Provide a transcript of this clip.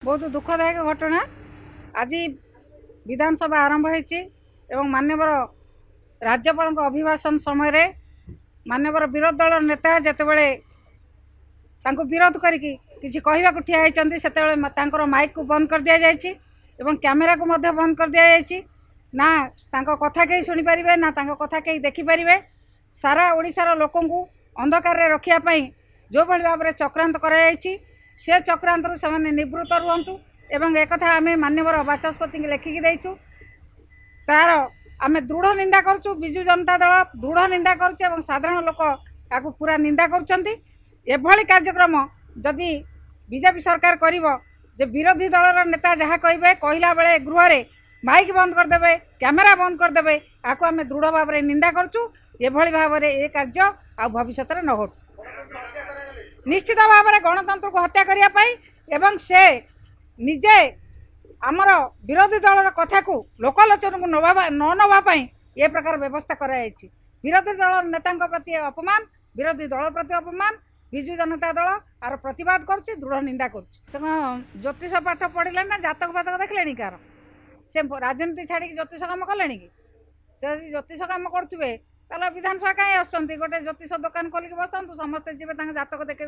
बहुत दुखदायक घटना आज विधानसभा आरंभ होती माननीय राज्यपाल अभिभाषण समय माननीय विरोधी दल नेता जितेबले विरोध करके किसी कहवा ठिया होती से माइक को बंद कर दि जाए कैमेरा को बंद कर दि जाए ना कथा कहीं शुणी पारे ना कथा कहीं देखिपारे सारा ओडिशार लोक अंधकार रखापी जो भाई भाव में चक्रांत कर से चक्रांत से निवृत्त रुहतु एवं एक आम माननीय बाचस्पति लेखिकी देचु तार आम दृढ़ निंदा करुँ विजु जनता दल दृढ़ निंदा करुँ साधारण लोक आपको पूरा निंदा करी कार्यक्रम जदि बीजेपी सरकार कर विरोधी दलर नेता जहाँ कहे कहला बेले गृह रे माइक बंद करदे कैमेरा बंद करदे आपको आम दृढ़ भाव में निंदा करुँ भाव में ये कार्य आ भविष्य में न घटू निश्चित भाव में गणतंत्र को हत्या करने से निजे आमर विरोधी दल कथा को लोकलोचन को न नवाई ये प्रकार व्यवस्था कराई विरोधी दल नेता प्रति अपमान विरोधी दल प्रति अपमान विजु जनता दल आर प्रतिवाद करुच्ची दृढ़ निंदा कर ज्योतिष पाठ पढ़ले ना जातक फातक देखले कार से राजनीति छाड़ी ज्योतिष कम कले कि से ज्योतिष कम करुवे विधानसभा कहीं आसुँच गोटे ज्योतिष दुकान खोलिक बसतु समस्ते जी जातक देखे।